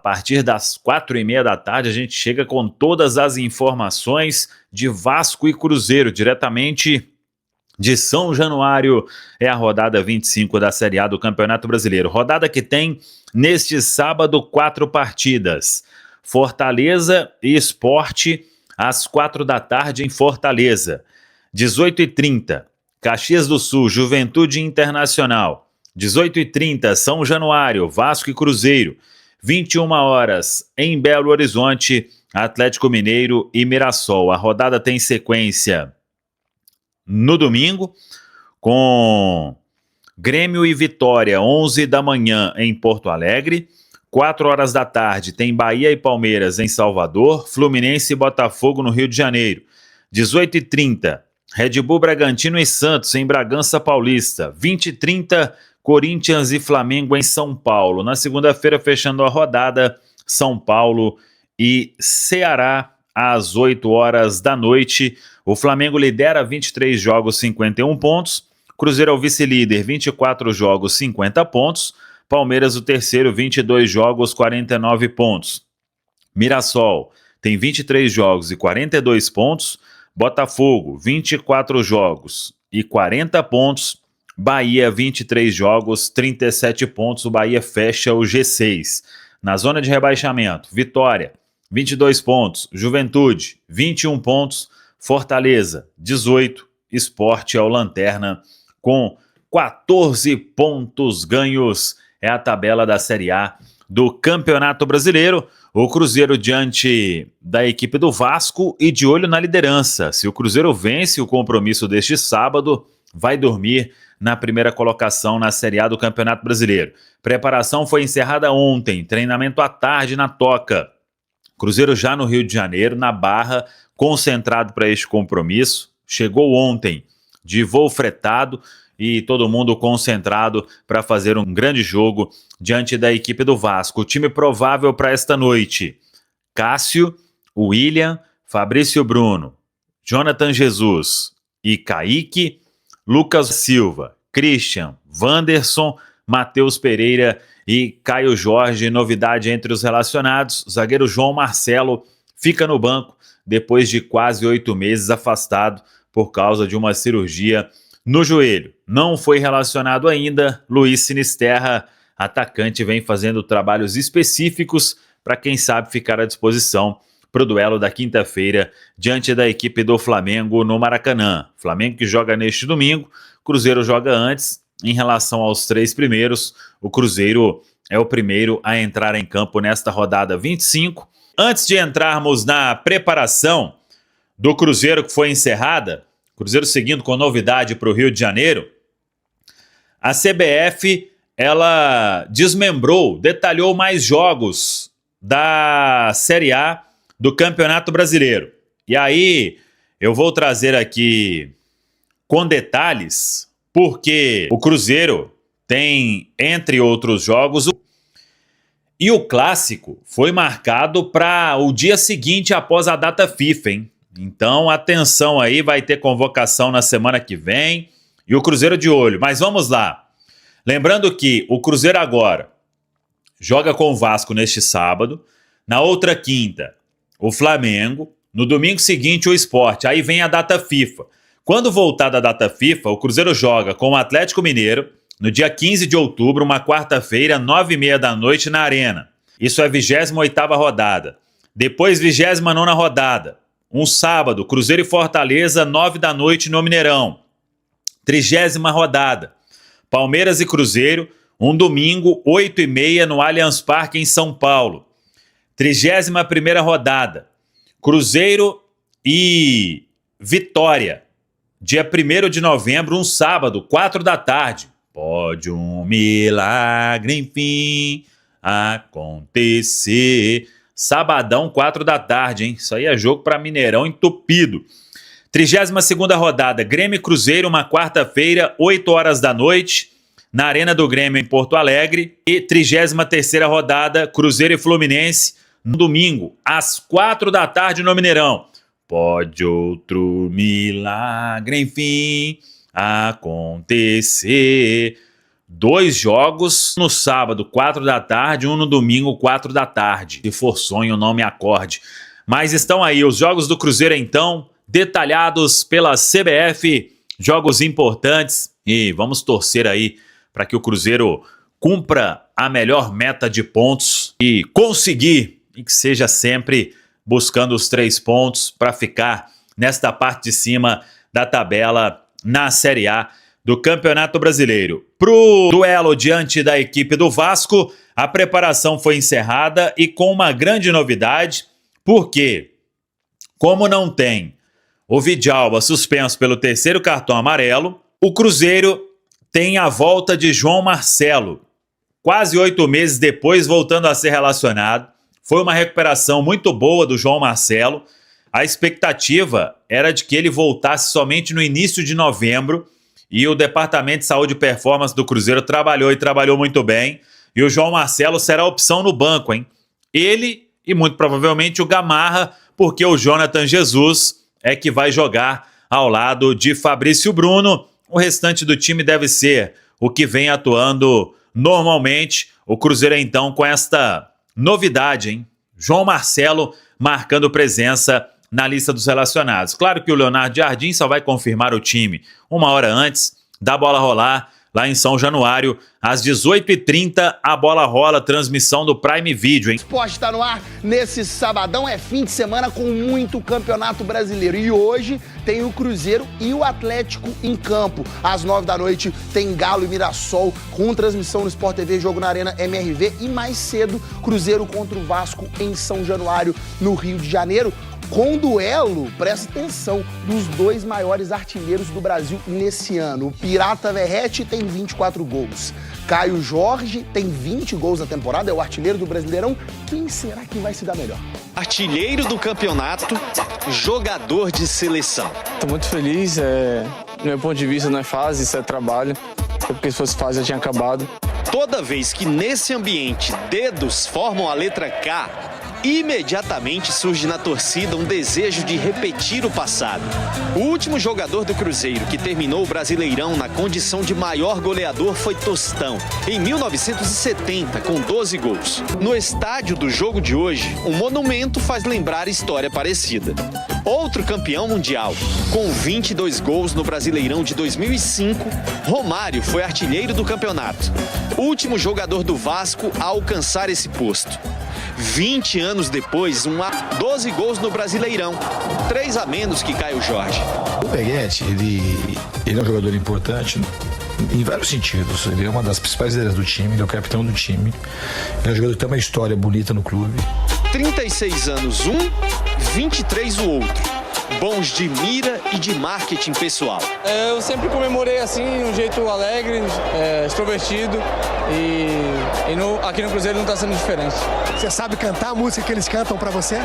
partir das 4h30 da tarde, a gente chega com todas as informações de Vasco e Cruzeiro, diretamente de São Januário. É a rodada 25 da Série A do Campeonato Brasileiro. Rodada que tem, neste sábado, 4 partidas. Fortaleza e Sport, às 4 da tarde em Fortaleza. 18h30, Caxias do Sul, Juventude Internacional. 18h30, São Januário, Vasco e Cruzeiro. 21 horas, em Belo Horizonte, Atlético Mineiro e Mirassol. A rodada tem sequência no domingo, com Grêmio e Vitória, 11 da manhã em Porto Alegre. 4 horas da tarde tem Bahia e Palmeiras em Salvador, Fluminense e Botafogo no Rio de Janeiro. 18h30, Red Bull Bragantino e Santos em Bragança Paulista. 20h30, Corinthians e Flamengo em São Paulo. Na segunda-feira, fechando a rodada, São Paulo e Ceará às 8 horas da noite. O Flamengo lidera 23 jogos, 51 pontos. Cruzeiro é o vice-líder, 24 jogos, 50 pontos. Palmeiras o terceiro, 22 jogos, 49 pontos. Mirassol tem 23 jogos e 42 pontos. Botafogo, 24 jogos e 40 pontos. Bahia, 23 jogos, 37 pontos. O Bahia fecha o G6. Na zona de rebaixamento, Vitória, 22 pontos. Juventude, 21 pontos. Fortaleza, 18. Sport é o lanterna com 14 pontos ganhos. É a tabela da Série A do Campeonato Brasileiro. O Cruzeiro diante da equipe do Vasco e de olho na liderança. Se o Cruzeiro vence o compromisso deste sábado, vai dormir na primeira colocação na Série A do Campeonato Brasileiro. Preparação foi encerrada ontem, treinamento à tarde na Toca. Cruzeiro já no Rio de Janeiro, na Barra, concentrado para este compromisso. Chegou ontem de voo fretado e todo mundo concentrado para fazer um grande jogo diante da equipe do Vasco. O time provável para esta noite: Cássio, William, Fabrício Bruno, Jonathan Jesus e Kaique, Lucas Silva, Christian, Wanderson, Matheus Pereira e Caio Jorge. Novidade entre os relacionados: o zagueiro João Marcelo fica no banco depois de quase 8 meses afastado por causa de uma cirurgia no joelho. Não foi relacionado ainda Luiz Sinisterra, atacante, vem fazendo trabalhos específicos para quem sabe ficar à disposição para o duelo da quinta-feira diante da equipe do Flamengo no Maracanã. Flamengo que joga neste domingo, Cruzeiro joga antes. Em relação aos 3 primeiros, o Cruzeiro é o primeiro a entrar em campo nesta rodada 25. Antes de entrarmos na preparação do Cruzeiro que foi encerrada, Cruzeiro seguindo com novidade para o Rio de Janeiro, a CBF ela desmembrou, detalhou mais jogos da Série A do Campeonato Brasileiro. E aí eu vou trazer aqui com detalhes, porque o Cruzeiro tem, entre outros jogos, e o clássico foi marcado para o dia seguinte após a data FIFA, hein? Então, atenção aí, vai ter convocação na semana que vem e o Cruzeiro de olho. Mas vamos lá. Lembrando que o Cruzeiro agora joga com o Vasco neste sábado, na outra quinta, o Flamengo, no domingo seguinte o Sport, aí vem a data FIFA. Quando voltar da data FIFA, o Cruzeiro joga com o Atlético Mineiro no dia 15 de outubro, uma quarta-feira, 9h30 da noite na Arena. Isso é a 28ª rodada. Depois, 29ª rodada. Um sábado, Cruzeiro e Fortaleza, 9 da noite no Mineirão. 30ª rodada. Palmeiras e Cruzeiro, um domingo, 8h30 no Allianz Parque, em São Paulo. 31ª rodada. Cruzeiro e Vitória, dia 1º de novembro, um sábado, 4 da tarde. Pode um milagre, enfim, acontecer. Sabadão, 4 da tarde, hein? Isso aí é jogo para Mineirão entupido. 32ª rodada, Grêmio e Cruzeiro, uma quarta-feira, 8 horas da noite, na Arena do Grêmio, em Porto Alegre. E 33ª rodada, Cruzeiro e Fluminense, no domingo, às 4 da tarde no Mineirão. Pode outro milagre, enfim, acontecer. 2 jogos no sábado, 4 da tarde, um no domingo, 4 da tarde. Se for sonho, não me acorde. Mas estão aí os jogos do Cruzeiro, então, detalhados pela CBF, jogos importantes, e vamos torcer aí para que o Cruzeiro cumpra a melhor meta de pontos e conseguir, e que seja sempre buscando os 3 pontos para ficar nesta parte de cima da tabela na Série A do Campeonato Brasileiro. Para o duelo diante da equipe do Vasco, a preparação foi encerrada e com uma grande novidade, porque, como não tem o Vidalba suspenso pelo 3º cartão amarelo, o Cruzeiro tem a volta de João Marcelo, quase 8 meses depois voltando a ser relacionado. Foi uma recuperação muito boa do João Marcelo. A expectativa era de que ele voltasse somente no início de novembro, e o Departamento de Saúde e Performance do Cruzeiro trabalhou muito bem, e o João Marcelo será opção no banco, hein? Ele e muito provavelmente o Gamarra, porque o Jonathan Jesus é que vai jogar ao lado de Fabrício Bruno. O restante do time deve ser o que vem atuando normalmente. O Cruzeiro então com esta novidade, hein? João Marcelo marcando presença na lista dos relacionados. Claro que o Leonardo Jardim só vai confirmar o time 1 hora antes da bola rolar lá em São Januário, às 18h30, a bola rola, transmissão do Prime Video, hein? O esporte está no ar nesse sabadão, é fim de semana com muito campeonato brasileiro. E hoje tem o Cruzeiro e o Atlético em campo. Às 9 da noite tem Galo e Mirassol com transmissão no Sport TV, jogo na Arena MRV. E mais cedo, Cruzeiro contra o Vasco em São Januário, no Rio de Janeiro. Com duelo, presta atenção, dos 2 maiores artilheiros do Brasil nesse ano. O Pirata Verratti tem 24 gols. Caio Jorge tem 20 gols na temporada, é o artilheiro do Brasileirão. Quem será que vai se dar melhor? Artilheiro do campeonato, jogador de seleção. Estou muito feliz, do meu ponto de vista não é fase, isso é trabalho. Porque se fosse fase já tinha acabado. Toda vez que nesse ambiente dedos formam a letra K, imediatamente surge na torcida um desejo de repetir o passado. O último jogador do Cruzeiro que terminou o Brasileirão na condição de maior goleador foi Tostão, em 1970, com 12 gols. No estádio do jogo de hoje, um monumento faz lembrar história parecida. Outro campeão mundial, com 22 gols no Brasileirão de 2005, Romário foi artilheiro do campeonato. Último jogador do Vasco a alcançar esse posto. 20 anos depois, 12 gols no Brasileirão, 3 a menos que Caio Jorge. O Verratti, ele é um jogador importante em vários sentidos. Ele é uma das principais ideias do time, ele é o capitão do time. Ele é um jogador que tem uma história bonita no clube. 36 anos 23 o outro. Bons de mira e de marketing pessoal. Eu sempre comemorei assim, de um jeito alegre, extrovertido, aqui no Cruzeiro não está sendo diferente. Você sabe cantar a música que eles cantam pra você?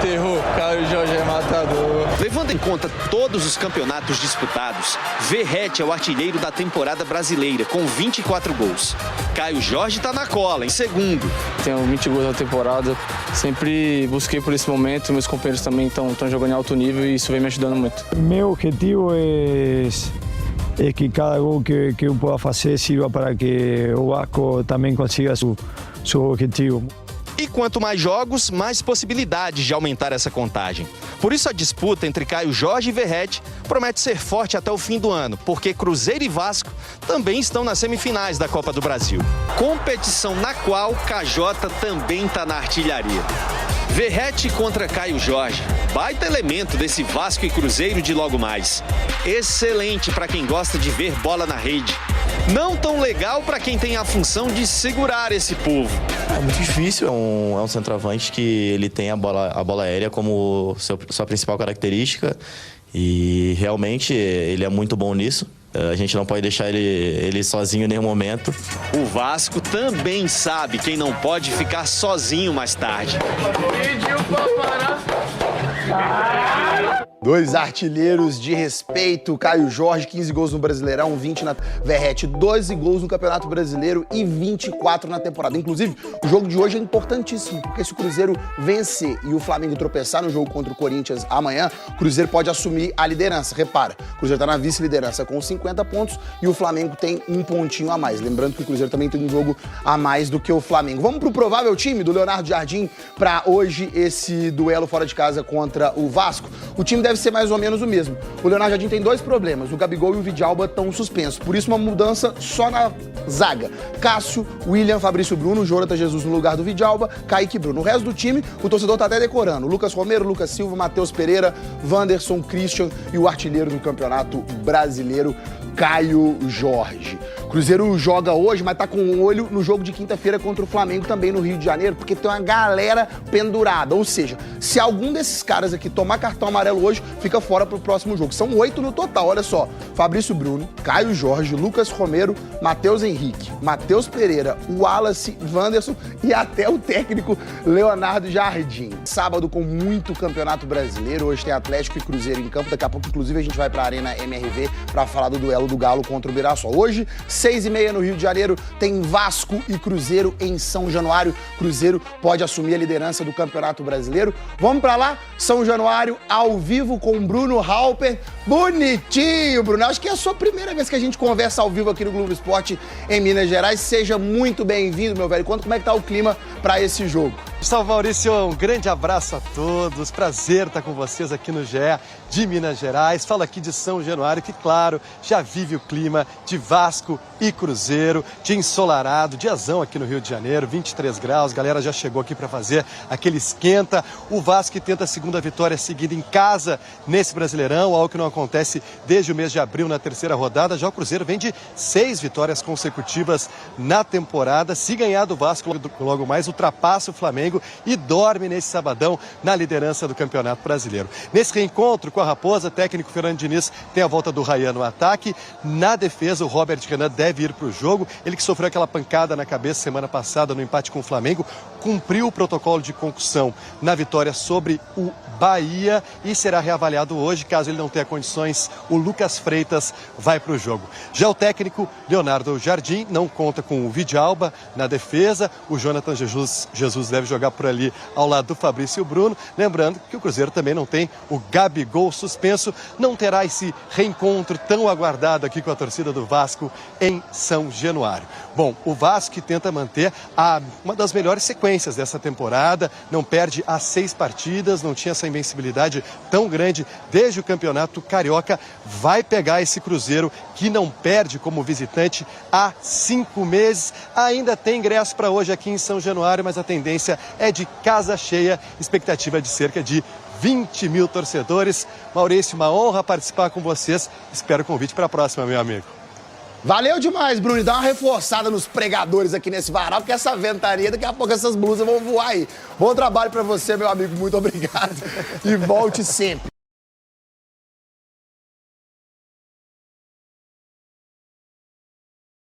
Terror, Caio Jorge é matador. Levando em conta todos os campeonatos disputados, Verratti é o artilheiro da temporada brasileira, com 24 gols. Caio Jorge está na cola, em segundo. Tenho 20 gols na temporada, sempre busquei por esse momento, meus companheiros também estão jogando em alto nível e isso vem me ajudando muito. Meu objetivo é que cada gol que eu pueda fazer sirva para que o Vasco também consiga seu objetivo. E quanto mais jogos, mais possibilidades de aumentar essa contagem. Por isso a disputa entre Caio Jorge e Verratti promete ser forte até o fim do ano, porque Cruzeiro e Vasco também estão nas semifinais da Copa do Brasil. Competição na qual KJ também está na artilharia. Verratti contra Caio Jorge, baita elemento desse Vasco e Cruzeiro de logo mais. Excelente para quem gosta de ver bola na rede. Não tão legal para quem tem a função de segurar esse povo. É muito difícil, é um centroavante que ele tem a bola aérea como sua principal característica e realmente ele é muito bom nisso. A gente não pode deixar ele sozinho em nenhum momento. O Vasco também sabe quem não pode ficar sozinho mais tarde. Pediu pra parar. Dois artilheiros de respeito, Caio Jorge, 15 gols no Brasileirão, 20 na Verratti, 12 gols no Campeonato Brasileiro e 24 na temporada. Inclusive, o jogo de hoje é importantíssimo, porque se o Cruzeiro vencer e o Flamengo tropeçar no jogo contra o Corinthians amanhã, o Cruzeiro pode assumir a liderança. Repara, o Cruzeiro está na vice-liderança com 50 pontos e o Flamengo tem um pontinho a mais. Lembrando que o Cruzeiro também tem um jogo a mais do que o Flamengo. Vamos pro provável time do Leonardo Jardim para hoje esse duelo fora de casa contra o Vasco. O time deve ser mais ou menos o mesmo. O Leonardo Jardim tem dois problemas. O Gabigol e o Vidalba estão suspensos. Por isso, uma mudança só na zaga. Cássio, William, Fabrício Bruno, Jonathan Jesus no lugar do Vidalba, Kaique Bruno. O resto do time, o torcedor tá até decorando. Lucas Romero, Lucas Silva, Matheus Pereira, Wanderson, Christian e o artilheiro do Campeonato Brasileiro, Caio Jorge. Cruzeiro joga hoje, mas tá com um olho no jogo de quinta-feira contra o Flamengo também no Rio de Janeiro, porque tem uma galera pendurada. Ou seja, se algum desses caras aqui tomar cartão amarelo hoje, fica fora pro próximo jogo. São 8 no total, olha só. Fabrício Bruno, Caio Jorge, Lucas Romero, Matheus Henrique, Matheus Pereira, Wallace, Wanderson e até o técnico Leonardo Jardim. Sábado com muito Campeonato Brasileiro, hoje tem Atlético e Cruzeiro em campo. Daqui a pouco, inclusive, a gente vai pra Arena MRV pra falar do duelo do Galo contra o Mirassol. Hoje, 6h30 no Rio de Janeiro, tem Vasco e Cruzeiro em São Januário. Cruzeiro pode assumir a liderança do Campeonato Brasileiro. Vamos pra lá, São Januário, ao vivo com Bruno Halper. Bonitinho, Bruno. Acho que é a sua primeira vez que a gente conversa ao vivo aqui no Globo Esporte em Minas Gerais. Seja muito bem-vindo, meu velho. Conta como é que tá o clima pra esse jogo. Gustavo Maurício, um grande abraço a todos. Prazer estar com vocês aqui no GE de Minas Gerais. Falo aqui de São Januário, que, claro, já vive o clima de Vasco e Cruzeiro, dia ensolarado, diazão aqui no Rio de Janeiro, 23 graus. A galera já chegou aqui para fazer aquele esquenta. O Vasco tenta a segunda vitória seguida em casa nesse Brasileirão, algo que não acontece desde o mês de abril na terceira rodada. Já o Cruzeiro vem de 6 vitórias consecutivas na temporada. Se ganhar do Vasco logo mais, ultrapassa o Flamengo e dorme nesse sabadão na liderança do Campeonato Brasileiro. Nesse reencontro com a Raposa, o técnico Fernando Diniz tem a volta do Ryan no ataque. Na defesa, o Robert Renan deve ir para o jogo. Ele que sofreu aquela pancada na cabeça semana passada no empate com o Flamengo, cumpriu o protocolo de concussão na vitória sobre o Bahia e será reavaliado hoje. Caso ele não tenha condições, o Lucas Freitas vai para o jogo. Já o técnico Leonardo Jardim não conta com o Vidalba na defesa. O Jonathan Jesus deve jogar por ali ao lado do Fabrício Bruno. Lembrando que o Cruzeiro também não tem o Gabigol suspenso. Não terá esse reencontro tão aguardado aqui com a torcida do Vasco em São Januário. Bom, o Vasco que tenta manter uma das melhores sequências dessa temporada. Não perde há 6 partidas, não tinha essa invencibilidade tão grande desde o Campeonato Carioca. Vai pegar esse Cruzeiro que não perde como visitante há 5 meses. Ainda tem ingresso para hoje aqui em São Januário, mas a tendência é de casa cheia, expectativa de cerca de 20 mil torcedores. Maurício, uma honra participar com vocês. Espero o convite para a próxima, meu amigo. Valeu demais, Bruno. E dá uma reforçada nos pregadores aqui nesse varal, porque essa ventania, daqui a pouco essas blusas vão voar aí. Bom trabalho pra você, meu amigo. Muito obrigado. E volte sempre.